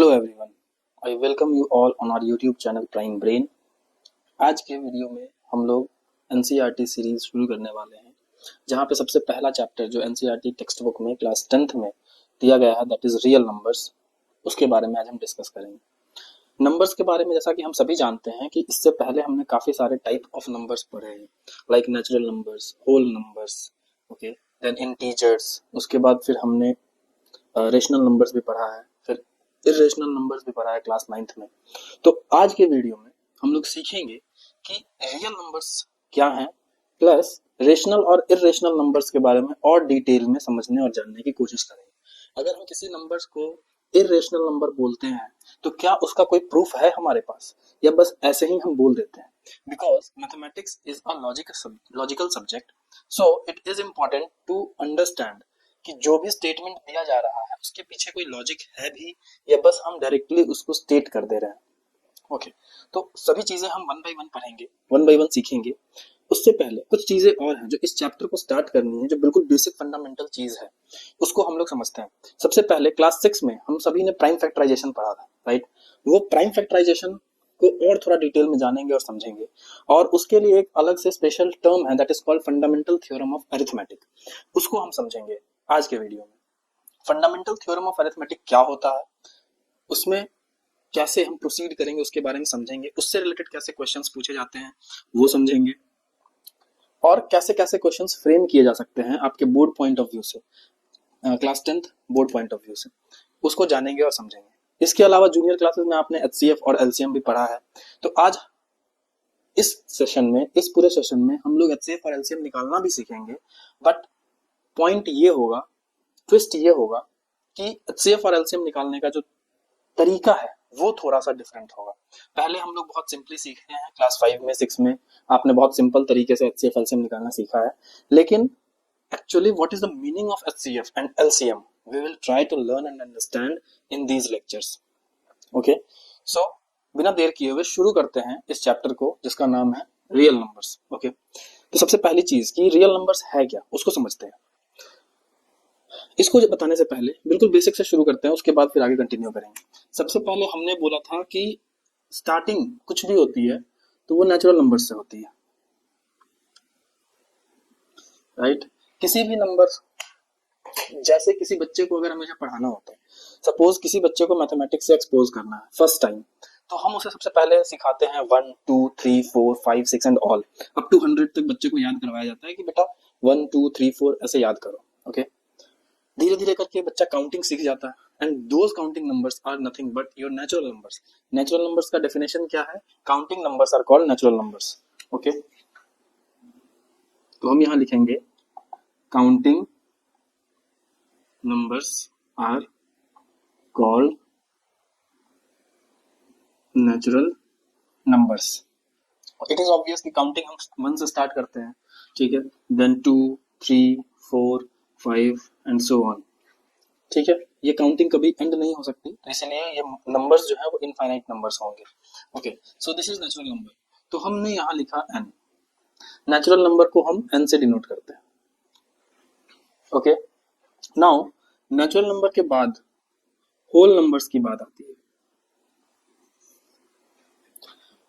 Hello everyone, I welcome you all on our YouTube channel Prime Brain. आज के video में हम लोग एनसीईआरटी सीरीज शुरू करने वाले हैं, जहाँ पे सबसे पहला चैप्टर जो एनसीईआरटी टेक्स्ट बुक में क्लास 10th में दिया गया है, दैट इज रियल नंबर्स। उसके बारे में आज हम डिस्कस करेंगे। नंबर्स के बारे में जैसा कि हम सभी जानते हैं कि इससे पहले हमने काफ़ी सारे टाइप ऑफ नंबर्स पढ़े हैं, like natural numbers, whole numbers, okay, then integers. उसके बाद फिर हमने रेशनल नंबर्स भी पढ़ा है, फिर इरेशनल नंबर्स भी पढ़ा है क्लास 9th में। तो आज के वीडियो में हम लोग सीखेंगे कि रियल नंबर्स क्या हैं, प्लस रेशनल और इरेशनल नंबर्स के बारे में और डिटेल में समझने और जानने की कोशिश करेंगे। अगर हम किसी नंबर्स को इरेशनल नंबर बोलते हैं तो क्या उसका कोई प्रूफ है हमारे पास, या बस ऐसे ही हम बोल देते हैं? Because mathematics is a logical subject, so it is important to understand कि जो भी स्टेटमेंट दिया जा रहा है उसके पीछे कोई लॉजिक है भी, या बस हम डायरेक्टली उसको स्टेट कर दे रहे हैं। ओके, तो सभी चीजें हम वन बाय वन पढ़ेंगे, वन बाय वन सीखेंगे। उससे पहले कुछ चीजें और हैं जो इस चैप्टर को स्टार्ट करनी है, जो बिल्कुल बेसिक फंडामेंटल चीज है, उसको हम लोग समझते हैं। सबसे पहले क्लास 6 में हम सभी ने प्राइम फैक्टराइजेशन पढ़ा था, राइट? वो प्राइम फैक्टराइजेशन को और थोड़ा डिटेल में जानेंगे और समझेंगे, और उसके लिए एक अलग से स्पेशल टर्म है, that is called fundamental theorem of arithmetic. उसको हम समझेंगे आज के वीडियो में। फंडामेंटल थ्योरम ऑफ अरिथमेटिक क्या होता है, उसमें कैसे हम प्रोसीड करेंगे उसके बारे में समझेंगे, उससे रिलेटेड कैसे क्वेश्चंस पूछे जाते हैं वो समझेंगे, और कैसे कैसे क्वेश्चंस फ्रेम किए जा सकते हैं आपके बोर्ड पॉइंट ऑफ व्यू से, class 10th board point of view से, उसको जानेंगे और समझेंगे। इसके अलावा जूनियर क्लासेस में आपने एचसीएफ और एलसीएम भी पढ़ा है, तो आज इस सेशन में, इस पूरे सेशन में हम लोग एचसीएफ और एलसीएम निकालना भी सीखेंगे। बट पॉइंट ये होगा, ट्विस्ट ये होगा कि एचसीएफ और एलसीएम निकालने का जो तरीका है वो थोड़ा सा डिफरेंट होगा। पहले हम लोग बहुत सिंपली सीखते हैं, क्लास 5 में 6 में आपने बहुत सिंपल तरीके से एचसीएफ एलसीएम निकालना सीखा है, लेकिन actually what is the meaning of HCF and LCM we will try to learn and understand in these lectures. Okay, so बिना देर किए हुए शुरू करते हैं इस चैप्टर को, जिसका नाम है रियल नंबर्स। ओके, तो सबसे पहली चीज कि रियल नंबर्स है क्या, उसको समझते हैं। इसको बताने से पहले बिल्कुल बेसिक से शुरू करते हैं, उसके बाद फिर आगे कंटिन्यू करेंगे। सबसे पहले हमने बोला था कि स्टार्टिंग कुछ भी होती है तो वो नेचुरल नंबर से होती है, राइट? किसी भी नंबर, जैसे किसी बच्चे को अगर हमें पढ़ाना होता है, सपोज किसी बच्चे को मैथमेटिक्स से एक्सपोज करना है फर्स्ट टाइम, तो हम उसे सबसे पहले सिखाते हैं 1 2 3 4 5 6 एंड ऑल अप टू 100 तक बच्चे को याद करवाया जाता है कि बेटा 1 2 3 4 ऐसे याद करो। ओके, धीरे धीरे करके बच्चा काउंटिंग सीख जाता है, and those counting numbers are nothing but your natural numbers. Natural numbers का डेफिनेशन क्या है? Counting numbers are called natural numbers. Okay, तो हम यहाँ लिखेंगे counting numbers are called natural numbers. It is obvious कि काउंटिंग हम 1 से स्टार्ट करते हैं, ठीक है, देन 2 3 4 5 एंड सो ऑन। ठीक है, ये काउंटिंग कभी एंड नहीं हो सकती, तो इसलिए ये नंबर्स जो है वो इनफाइनाइट नंबर्स होंगे। Okay, so this is natural number. तो हमने यहाँ लिखा n। नेचुरल नंबर को हम n से डिनोट करते हैं। ओके, नाउ नेचुरल नंबर के बाद होल नंबर्स की बात आती है।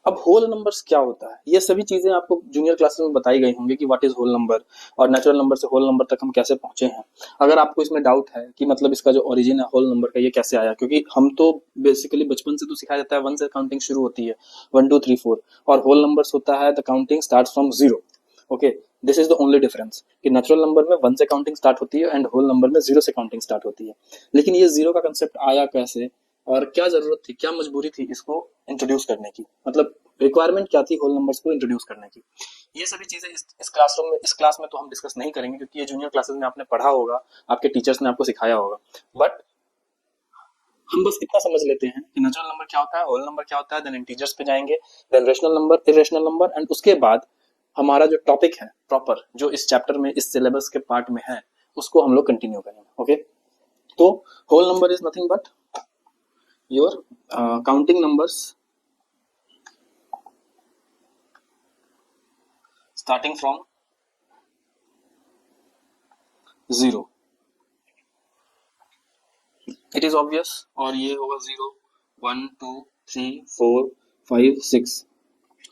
अब होल नंबर्स क्या होता है, ये सभी चीजें आपको जूनियर क्लासेस में बताई गई होंगी कि व्हाट इज होल नंबर, और नेचुरल नंबर से होल नंबर तक हम कैसे पहुंचे हैं। अगर आपको इसमें डाउट है कि मतलब इसका जो ओरिजिन है होल नंबर का, ये कैसे आया, क्योंकि हम तो बेसिकली बचपन से तो सिखाया जाता है 1 से काउंटिंग शुरू होती है, 1 2 3 4, और होल नंबर्स होता है the counting starts from 0। Okay, this is the only difference कि नेचुरल नंबर में 1 से काउंटिंग स्टार्ट होती है एंड होल नंबर में 0 से काउंटिंग स्टार्ट होती है। लेकिन ये 0 का कंसेप्ट आया कैसे, और क्या जरूरत थी, क्या मजबूरी थी इसको इंट्रोड्यूस करने की, मतलब रिक्वायरमेंट क्या थी होल नंबर्स को इंट्रोड्यूस करने की, ये सभी चीजें इस क्लासरूम में, इस क्लास में तो हम डिस्कस नहीं करेंगे, क्योंकि ये जूनियर क्लासेस में आपने पढ़ा होगा, आपके टीचर्स ने आपको सिखाया होगा। बट हम बस इतना समझ लेते हैं कि नेचुरल नंबर क्या होता है, होल नंबर क्या होता है, देन इंटीजर्स पे जाएंगे, then rational number, irrational number, and उसके बाद हमारा जो टॉपिक है प्रॉपर, जो इस चैप्टर में, इस सिलेबस के पार्ट में है, उसको हम लोग कंटिन्यू करेंगे। ओके, तो whole number is nothing but your counting numbers starting from 0। It is obvious, और ये होगा 0, 1 2 3 4 5 6।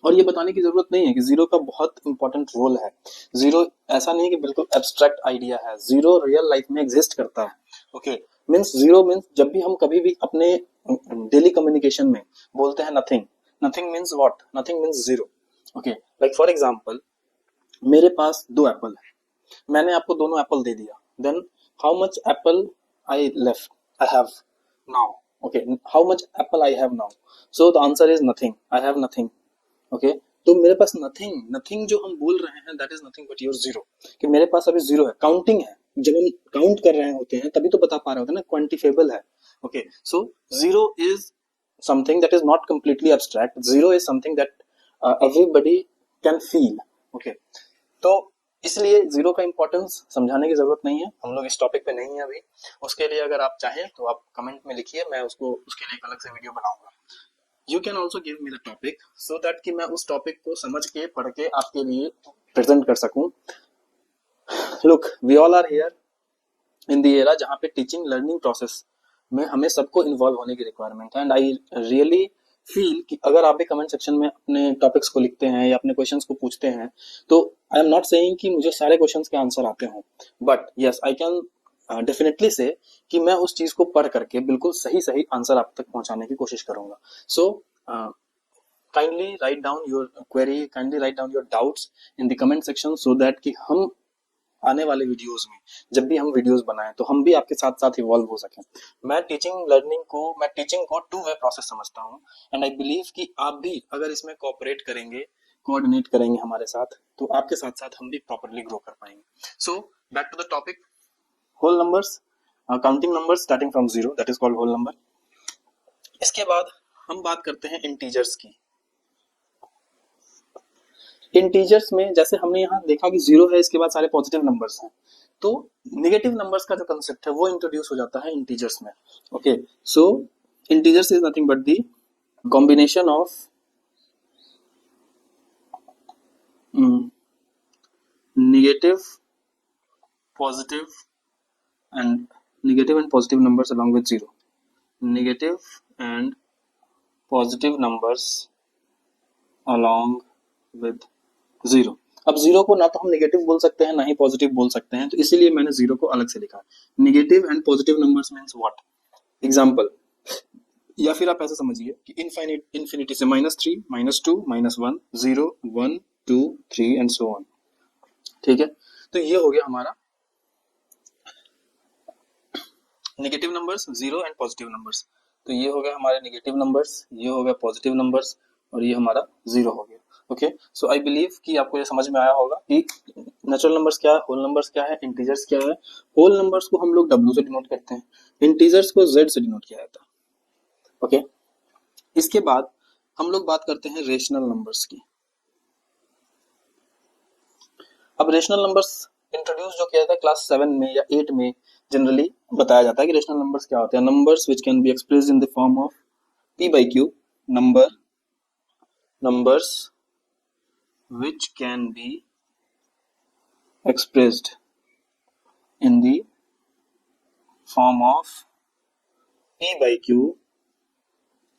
और ये बताने की जरूरत नहीं है कि जीरो का बहुत इंपॉर्टेंट रोल है। जीरो ऐसा नहीं है कि बिल्कुल एब्स्ट्रैक्ट आइडिया है, जीरो रियल लाइफ में एग्जिस्ट करता है। ओके, मीन्स जीरो मीन्स जब भी हम कभी भी अपने डेली कम्युनिकेशन में बोलते हैं nothing, nothing means what, nothing means zero. Okay, like for example, मेरे पास 2 एप्पल है, मैंने आपको दोनों एप्पल दे दिया, then how much apple I left, I have now. Okay, how much apple I have now, so the answer is nothing, I have nothing. Okay, तो मेरे पास nothing, nothing जो हम बोल रहे हैं that is nothing but your zero, कि मेरे पास अभी जीरो है, काउंटिंग है। जब हम काउंट कर रहे होते हैं तभी तो बता पा रहे होते हैं ना, क्वांटिफेबल है। Okay, so zero is something that is not completely abstract, zero is something that everybody can feel. Okay, तो इसलिए जीरो का इंपॉर्टेंस समझाने की जरूरत नहीं है, हम लोग इस टॉपिक पे नहीं है अभी। उसके लिए अगर आप चाहें तो आप कमेंट में लिखिए, मैं उसको उसके लिए एक अलग से वीडियो बनाऊंगा। You can also give me the topic so that कि मैं उस टॉपिक को समझ के पढ़ के आपके लिए प्रेजेंट कर सकूं। Look, we all are here in the era जहाँ पे टीचिंग लर्निंग प्रोसेस में हमें सबको इन्वॉल्व होने की रिक्वायरमेंट है, एंड आई रियली फील कि अगर आप भी कमेंट सेक्शन में अपने टॉपिक्स को लिखते हैं या अपने क्वेश्चंस को पूछते हैं, तो आई एम नॉट सेइंग कि मुझे सारे क्वेश्चंस के आंसर आते हों, but yes I can definitely से कि मैं उस चीज को पढ़ करके बिल्कुल सही सही आंसर आप तक पहुंचाने की कोशिश करूंगा। सो kindly write down your query, kindly write down your doubts in the comment section so that कि हम आने वाले वीडियोस में जब भी हम वीडियोस बनाएं तो हम भी आपके साथ साथ इवॉल्व हो सकें। मैं टीचिंग को टू वे प्रोसेस समझता हूँ, एंड आई बिलीव कि आप भी अगर इसमें कोऑपरेट करेंगे, कोऑर्डिनेट करेंगे हमारे साथ, तो आपके साथ साथ हम भी प्रॉपरली ग्रो कर पाएंगे। So back to the topic, whole numbers, counting numbers starting from zero, that is called whole number. इसके बाद हम बात करते हैं इंटीजर्स की। इंटीजर्स में जैसे हमने यहाँ देखा कि जीरो है, इसके बाद सारे पॉजिटिव नंबर्स हैं, तो नेगेटिव नंबर्स का जो कंसेप्ट है वो इंट्रोड्यूस हो जाता है इंटीजर्स में। Okay, so integers is nothing but the combination of negative positive and negative and positive numbers along with zero, negative and positive numbers along with zero. अब zero को ना तो हम नेगेटिव बोल सकते हैं ना ही पॉजिटिव बोल सकते हैं, तो इसीलिए मैंने जीरो को अलग से लिखा। Negative and positive numbers means what, example, या फिर आप ऐसे समझिए कि इन्फिनिटी से -3 -2 -1 0 1 2 3 एंड सो ऑन। ठीक है, तो ये हो गया हमारा negative numbers, zero and positive numbers. तो ये हो गया हमारे नेगेटिव नंबर्स, ये हो गया पॉजिटिव नंबर्स, और ये हमारा जीरो हो गया। ओके, सो आई बिलीव कि आपको ये समझ में आया होगा कि नेचुरल नंबर्स क्या है, होल नंबर्स क्या है, इंटीजर्स क्या है। होल नंबर्स को हम लोग W से डिनोट करते हैं, इंटीजर्स को Z से डिनोट किया जाता है। ओके, इसके बाद हम लोग बात करते हैं रेशनल नंबर्स की। अब रेशनल नंबर्स इंट्रोड्यूस जो किया जाता है क्लास 7 में या 8 में, जनरली बताया जाता है कि रेशनल नंबर्स क्या होते हैं। Numbers which can be expressed in the form of P/Q, numbers which can be expressed in the form of P/Q,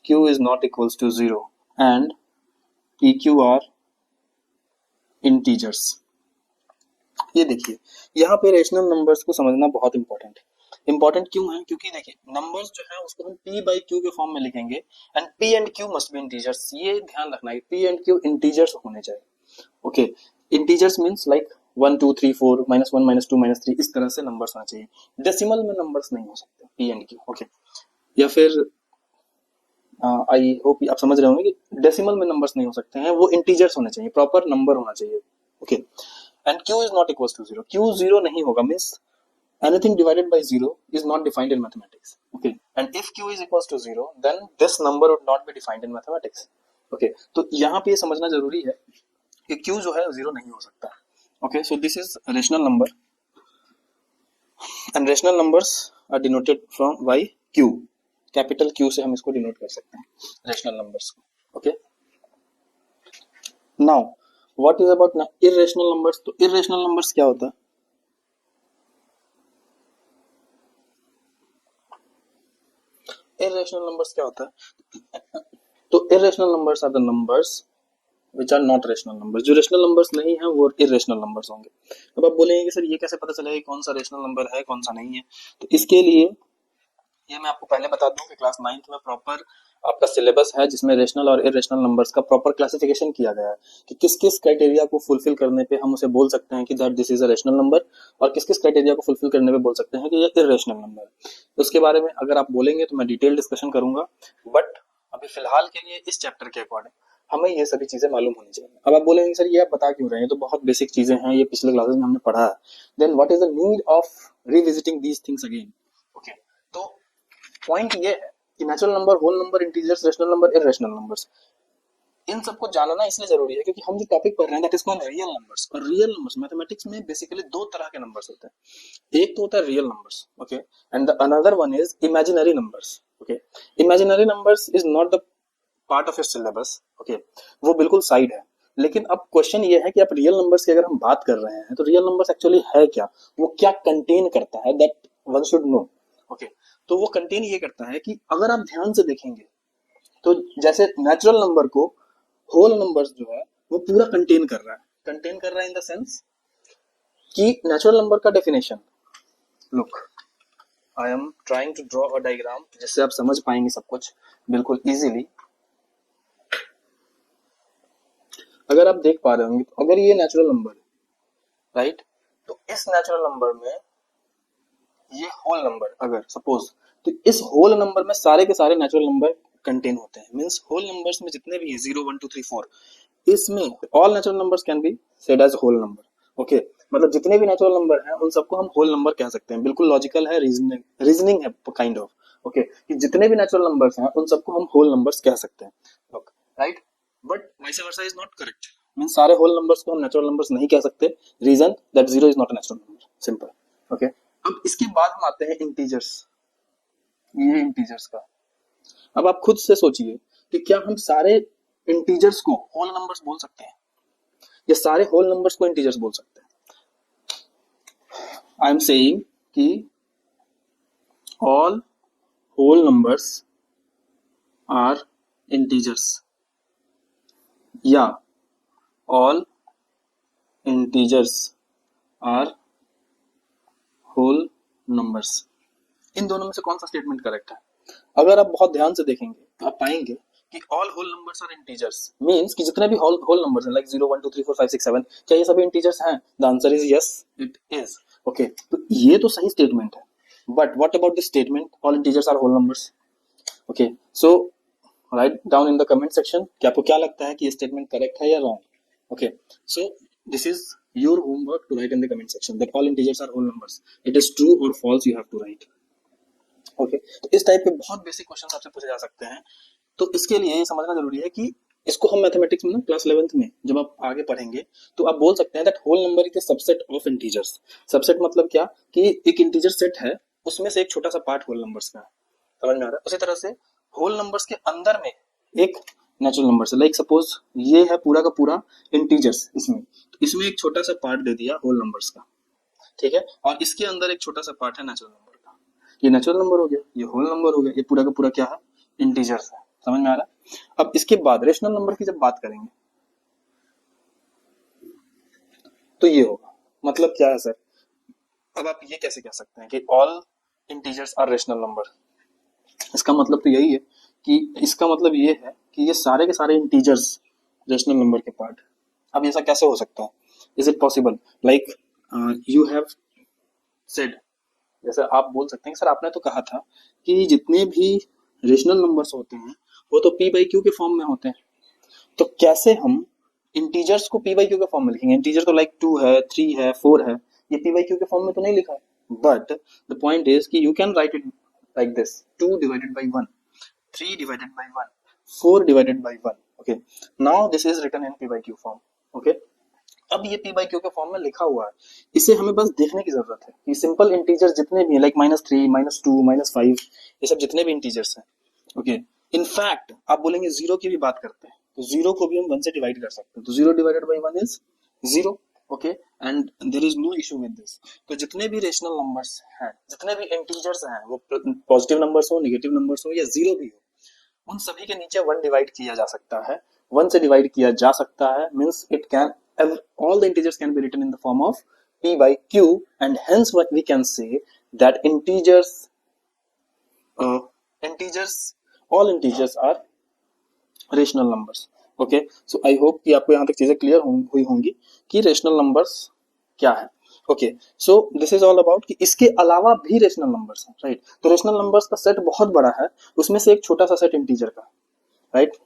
Q is not equals to 0, and PQ are integers। ये देखिए, यहाँ पे rational numbers को समझना बहुत important है। Important क्यों है? क्योंकि देखिए नंबर्स जो है उसको हम P/Q के फॉर्म में लिखेंगे, and P and Q must be integers. ये ध्यान रखना है, P एंड Q इंटीजर्स होने चाहिए। ओके, इंटीजर्स मींस लाइक 1 2 3 4 -1 -2 -3, इस तरह से नंबर्स होना चाहिए। डेसिमल में नंबर्स नहीं हो सकते P एंड Q। ओके, या फिर आई होप आप समझ रहे होंगे कि डेसिमल में नंबर्स नहीं हो सकते हैं, वो इंटीजर्स होने चाहिए, प्रॉपर नंबर होना चाहिए। Okay, and Q is not equals to 0, Q 0 नहीं होगा, means anything divided by 0 is not defined in mathematics. Okay, and if Q is equals to 0, then this number would not be defined in mathematics. Okay, तो यहाँ पे ये समझना जरूरी है कि Q जो है 0 नहीं हो सकता। Okay, so this is rational number, and rational numbers are denoted from by Q, capital Q से हम इसको डिनोट कर सकते हैं रेशनल नंबर्स को। Okay, now what is about irrational numbers. तो इर्रेशनल नंबर्स क्या होता है? इरेशनल नंबर्स क्या होता है? तो irrational numbers are the numbers which are not rational numbers. जो रेशनल नंबर्स नहीं है वो इरेशनल नंबर्स होंगे। अब आप बोलेंगे कि सर ये कैसे पता चलेगा कौन सा रेशनल नंबर है कौन सा नहीं है? तो इसके लिए ये मैं आपको पहले बता दूं कि क्लास 9th में प्रॉपर आपका सिलेबस है जिसमें रेशनल और इरेशनल नंबर्स का प्रॉपर क्लासिफिकेशन किया गया है कि किस किस क्राइटेरिया को फुलफिल करने पे हम उसे बोल सकते हैं कि that this is a rational number, और किस किस क्राइटेरिया को फुलफिल करने पे बोल सकते हैं कि ये इरेशनल नंबर है। उसके बारे में अगर आप बोलेंगे तो मैं डिटेल डिस्कशन करूंगा, बट अभी फिलहाल के लिए इस चैप्टर के अकॉर्डिंग हमें ये सभी चीजें मालूम होनी चाहिए। अब आप बोलेंगे सर ये आप बता क्यों रहे हैं, तो बहुत बेसिक चीजें हैं, ये पिछले क्लासेस में हमने पढ़ा है। Then what is the need of revisiting these things again? Okay, तो पॉइंट ये है कि natural number, whole number, integers, rational number, irrational numbers, इन सबको जानना इसलिए जरूरी है क्योंकि हम जो टॉपिक पढ़ रहे हैं that is called real numbers. और रियल नंबर्स मैथमेटिक्स में बेसिकली दो तरह के नंबर्स होते हैं। एक तो होता है real numbers, okay, and the another one is imaginary numbers. Okay, imaginary numbers is not the part of your syllabus, okay, वो बिल्कुल साइड है। लेकिन अब क्वेश्चन ये है कि आप रियल नंबर्स की अगर हम बात कर रहे हैं तो रियल नंबर्स एक्चुअली है क्या, वो क्या कंटेन करता है, that one should know. Okay, तो वो कंटेन ये करता है कि अगर आप ध्यान से देखेंगे तो जैसे नेचुरल नंबर को होल नंबर्स जो है वो पूरा कंटेन कर रहा है इन द सेंस कि नेचुरल नंबर का definition, look I am trying to draw a diagram जिससे आप समझ पाएंगे सब कुछ बिल्कुल इजीली। अगर आप देख पा रहे होंगे तो अगर ये नेचुरल नंबर है, राइट, तो इस नेचुरल नंबर में ये होल नंबर अगर सपोज, तो इस होल नंबर में सारे के सारे नेचुरल नंबर कंटेन होते हैं। मींस होल नंबर्स में जितने भी हैं 0 1 2 3 4, इसमें all natural numbers can be said as whole number. Okay, मतलब जितने भी नेचुरल नंबर हैं उन सबको हम होल नंबर कह सकते हैं। बिल्कुल लॉजिकल है, रीजनिंग है काइंड ऑफ। ओके, कि जितने भी नेचुरल नंबर्स हैं उन सबको हम होल नंबर्स कह सकते हैं, right, but vice versa is not correct. Means सारे होल नंबर्स को हम नेचुरल नंबर्स नहीं कह सकते, reason that 0 is not a natural number, simple. Okay, अब इसके बाद हम आते हैं इंटीजर्स। ये इंटीजर्स का, अब आप खुद से सोचिए कि क्या हम सारे इंटीजर्स को होल नंबर्स बोल सकते हैं या सारे होल नंबर्स को इंटीजर्स बोल सकते हैं? आई एम सेइंग कि all whole numbers are integers या all integers are whole numbers. इन दोनों में से कौन सा स्टेटमेंट करेक्ट है? अगर आप बहुत ध्यान से देखेंगे तो आप पाएंगे कि all whole numbers are integers means कि जितने भी होल नंबर्स हैं लाइक 0 1 2 3 4 5 6 7, क्या ये सभी इंटीजर्स हैं? The answer is yes, it is. Okay, तो ये तो सही स्टेटमेंट है, but what about this statement all integers are whole numbers? Okay, so write down in the comment section कि आपको क्या लगता है कि ये स्टेटमेंट करेक्ट है या wrong. Okay, so this is your homework to write in the comment section that all integers are whole numbers. It is true और false, you have to write. Okay, तो इस टाइप के बहुत basic question आपसे पूछे जा सकते हैं। तो इसके लिए ये समझना जरूरी है कि इसको हम मैथमेटिक्स में ना क्लास 11th में जब आप आगे पढ़ेंगे तो आप बोल सकते हैं that whole number is a subset of integers. Subset मतलब क्या कि एक इंटीजर सेट है उसमें से एक छोटा सा पार्ट होल नंबर्स का है, समझ में आ रहा है? उसी तरह से होल नंबर्स के अंदर में एक नेचुरल नंबर है, लाइक सपोज ये है पूरा का पूरा इंटीजर्स, इसमें तो इसमें एक छोटा सा पार्ट दे दिया होल नंबर्स का, ठीक है, और इसके अंदर एक छोटा सा पार्ट है नेचुरल नंबर का। ये नेचुरल नंबर हो गया, ये होल नंबर हो गया, ये पूरा का पूरा क्या है? इंटीजर्स है, समझ में आ रहा है? अब इसके बाद रेशनल नंबर की जब बात करेंगे तो ये होगा, मतलब क्या है सर? अब आप ये कैसे कह सकते हैं कि all integers are rational number? इसका मतलब तो यही है कि इसका मतलब ये है कि ये सारे के सारे इंटीजर्स रेशनल नंबर के पार्ट। अब ऐसा कैसे हो सकता है? Is it possible? Like you have said, जैसे आप बोल सकते हैं सर आपने तो कहा था कि जितने भी रेशनल नंबर्स होते हैं वो तो p बाई क्यू के फॉर्म में होते हैं, तो कैसे हम इंटीजर्स को p बाई क्यू के फॉर्म में लिखेंगे? इंटीजर तो लाइक 2 है, 3 है, 4 है, ये p बाई क्यू के फॉर्म में तो नहीं लिखा है। बट द पॉइंट इज कि you can write it like this, 2 divided by 1, 3 divided by 1, 4 divided by 1। Okay, now this is written in p by q form. Okay, अब ये p by q के form में लिखा हुआ है, इसे हमें बस देखने की जरूरत है कि सिंपल इंटीजर्स जितने भी हैं लाइक -3, -2, -5, ये सब जितने भी इंटीजर्स हैं, ओके, इनफैक्ट आप बोलेंगे 0 की भी बात करते हैं तो 0 को भी हम 1 से डिवाइड कर सकते हैं, तो 0 divided by 1 is 0। Okay, and there is no issue with this. तो जितने भी रेशनल नंबर्स हैं, जितने भी इंटीजर्स हैं, वो पॉजिटिव नंबर्स हो, नेगेटिव नंबर्स हो या जीरो भी हो, उन सभी के नीचे वन डिवाइड किया जा सकता है, वन से डिवाइड किया जा सकता है, means it can, all the integers can be written in the form of p by q, and hence what we can say that all integers are rational numbers. Okay, so I hope कि आपको यहाँ तक चीजें clear हुई होंगी कि rational numbers क्या है। Okay, so this is all about कि इसके अलावा भी रेशनल नंबर्स हैं, राइट। तो रेशनल नंबर्स का सेट बहुत बड़ा है, उसमें से एक छोटा सा सेट इंटीजर का, right.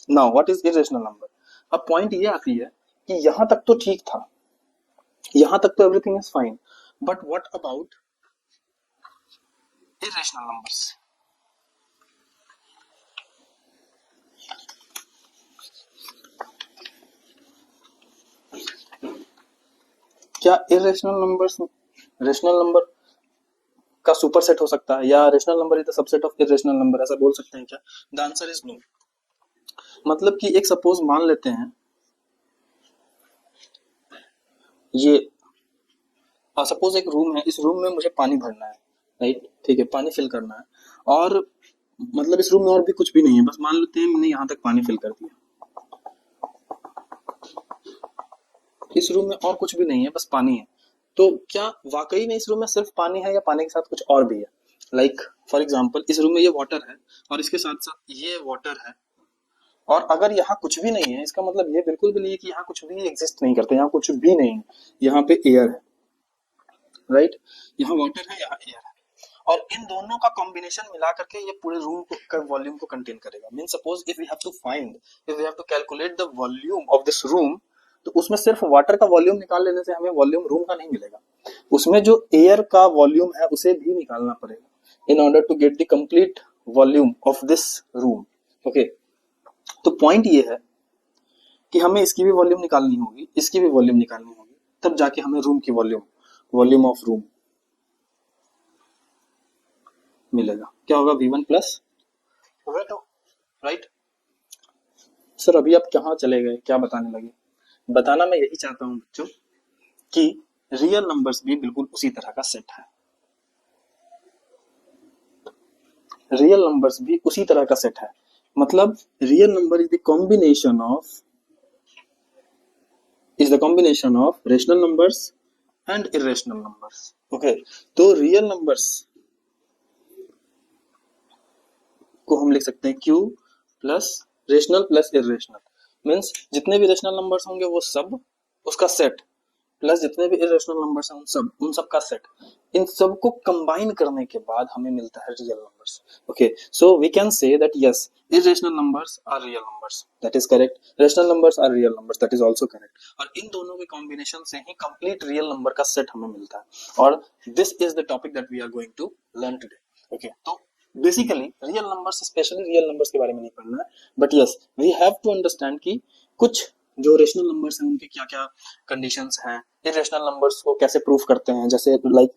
Now what is irrational number. अब पॉइंट ये आती है कि यहां तक तो ठीक था, यहां तक तो everything is fine, but what about irrational numbers. क्या इरेशनल नंबर्स रेशनल नंबर का सुपरसेट हो सकता है, या rational number is the subset of irrational number, ऐसा बोल सकते हैं क्या? The answer is no. मतलब कि एक सपोज मान लेते हैं, ये सपोज एक रूम है, इस रूम में मुझे पानी भरना है, राइट, ठीक है, पानी फिल करना है, और मतलब इस रूम में और भी कुछ भी नहीं है, बस मान लेते हैं मैंने यहाँ तक पानी फिल कर दिया, इस रूम में और कुछ भी नहीं है, बस पानी है। तो क्या वाकई में इस रूम में सिर्फ पानी है, या पानी के साथ कुछ और भी है? लाइक फॉर एग्जाम्पल, इस रूम में ये वाटर है और इसके साथ साथ ये वाटर है, और अगर यहाँ कुछ भी नहीं है, इसका मतलब ये बिल्कुल भी नहीं है कि यहाँ कुछ भी एग्जिस्ट नहीं करते, यहाँ कुछ भी नहीं है, यहाँ पे एयर है, राइट, यहाँ वाटर है, यहाँ एयर है, और इन दोनों का कॉम्बिनेशन मिला करके ये पूरे रूम का वॉल्यूम को कंटेन करेगा। Mean suppose if we have to calculate the volume of this room, तो उसमें सिर्फ वाटर का वॉल्यूम निकाल लेने से हमें वॉल्यूम रूम का नहीं मिलेगा, उसमें जो एयर का वॉल्यूम है उसे भी निकालना पड़ेगा in order to get the complete volume of this room. Okay, तो पॉइंट ये है कि हमें इसकी भी वॉल्यूम निकालनी होगी, इसकी भी वॉल्यूम निकालनी होगी, तब जाके हमें रूम की वॉल्यूम ऑफ रूम मिलेगा। क्या होगा? v1 plus v2, right. Sir अभी आप कहाँ चले गए, क्या बताने लगे? बताना मैं यही चाहता हूं बच्चों कि रियल नंबर्स भी बिल्कुल उसी तरह का सेट है, रियल नंबर्स भी उसी तरह का सेट है। मतलब real number is the combination of rational numbers and irrational numbers. Okay, तो रियल नंबर्स को हम लिख सकते हैं q plus rational plus irrational, means जितने भी रेशनल नंबर्स होंगे वो सब उसका सेट, प्लस जितने भी इरेशनल नंबर्स हैं उन सब का सेट, इन सब को कंबाइन करने के बाद हमें मिलता है real numbers. Okay, so we can say that yes, irrational numbers are real numbers, that is correct, rational numbers are real numbers, that is also correct, और इन दोनों के कॉम्बिनेशन से ही कंप्लीट रियल नंबर का सेट हमें मिलता है, और this is the topic that we are going to learn today. Okay, तो basically real numbers, specially real numbers के बारे में नहीं पढ़ना है, but yes we have to understand कि कुछ जो रेशनल नंबर्स हैं उनके क्या क्या कंडीशंस हैं, इरेशनल नंबर्स को कैसे प्रूफ करते हैं, जैसे लाइक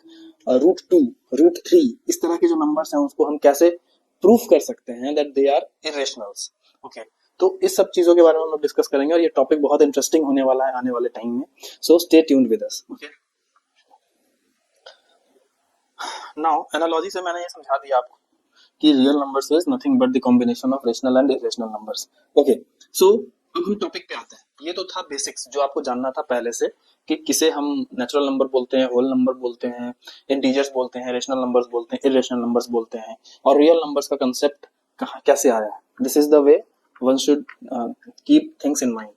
√2, √3, इस तरह के जो नंबर्स हैं उसको हम कैसे प्रूफ कर सकते हैं that they are irrationals. Okay, तो इस सब चीजों के बारे में हम लोग डिस्कस करेंगे, और ये टॉपिक बहुत इंटरेस्टिंग होने वाला है आने वाले टाइम में, so stay tuned with us. Okay, now analogy से मैंने ये समझा दिया आपको कि real numbers is nothing but the combination of rational and irrational numbers. Okay, so अब हम टॉपिक पे आते हैं। ये तो था बेसिक्स जो आपको जानना था पहले से, कि किसे हम नेचुरल नंबर बोलते हैं, होल नंबर बोलते हैं, इंटीजर्स बोलते हैं, रेशनल नंबर्स बोलते हैं, इरेशनल नंबर्स बोलते हैं, और रियल नंबर्स का कंसेप्ट कहाँ कैसे आया। This is the way one should keep things in mind.